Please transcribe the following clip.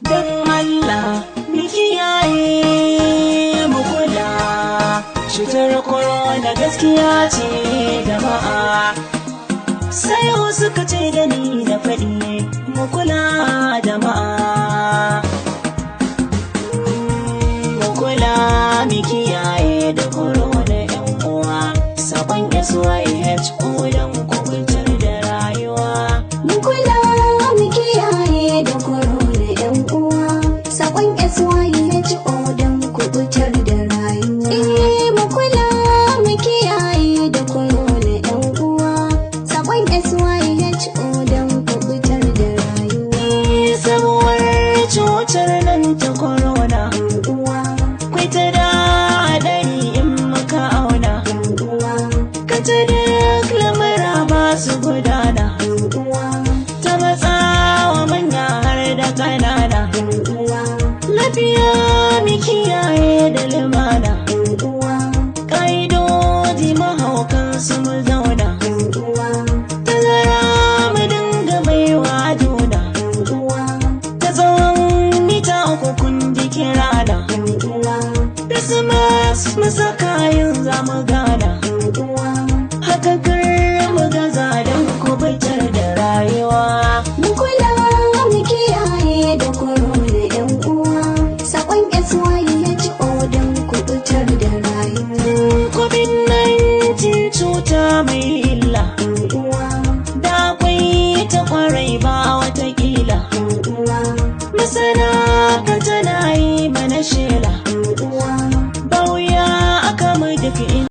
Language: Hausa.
don Allah mu kiyaye mu kula. Cutar corona gaskiya ce jama'a, sai wasu ka ce da ni da faɗi mu kula jama'a. Mu kula mu kiyaye da corona yan uwa, sabon SYHO don kubutar da rayuwa. Mu kula mu kiyaye da corona yan uwa, sabon SYHO don kubutar da rayuwa. Mu kula mu kiyaye da corona yan uwa, sabon SYHO don kubutar da rayuwa. Sabuwar cutar nan ta corona kwai ta da haɗari in muka auna, ka ta duk lamura ba su gudana, ta matsa wa manya har da ƙanana. Lafiya mu kiyaye da lumana, ƙa'idoji mahaukan su mu zauna, tazara mu dinga baiwa juna, ta tsawon mita 3 kun ji kirana, Christmas mu saka yin zamu gana, haka kar mu gaza don kubutar da rayuwa. Mu kula mu kiyaye da corona yan uwa, sabon SYHO don kubutar da rayuwa. COVID-19 cuta mai illa, da akwai ta kwarai ba watakila, masana ka tana yi mana shela,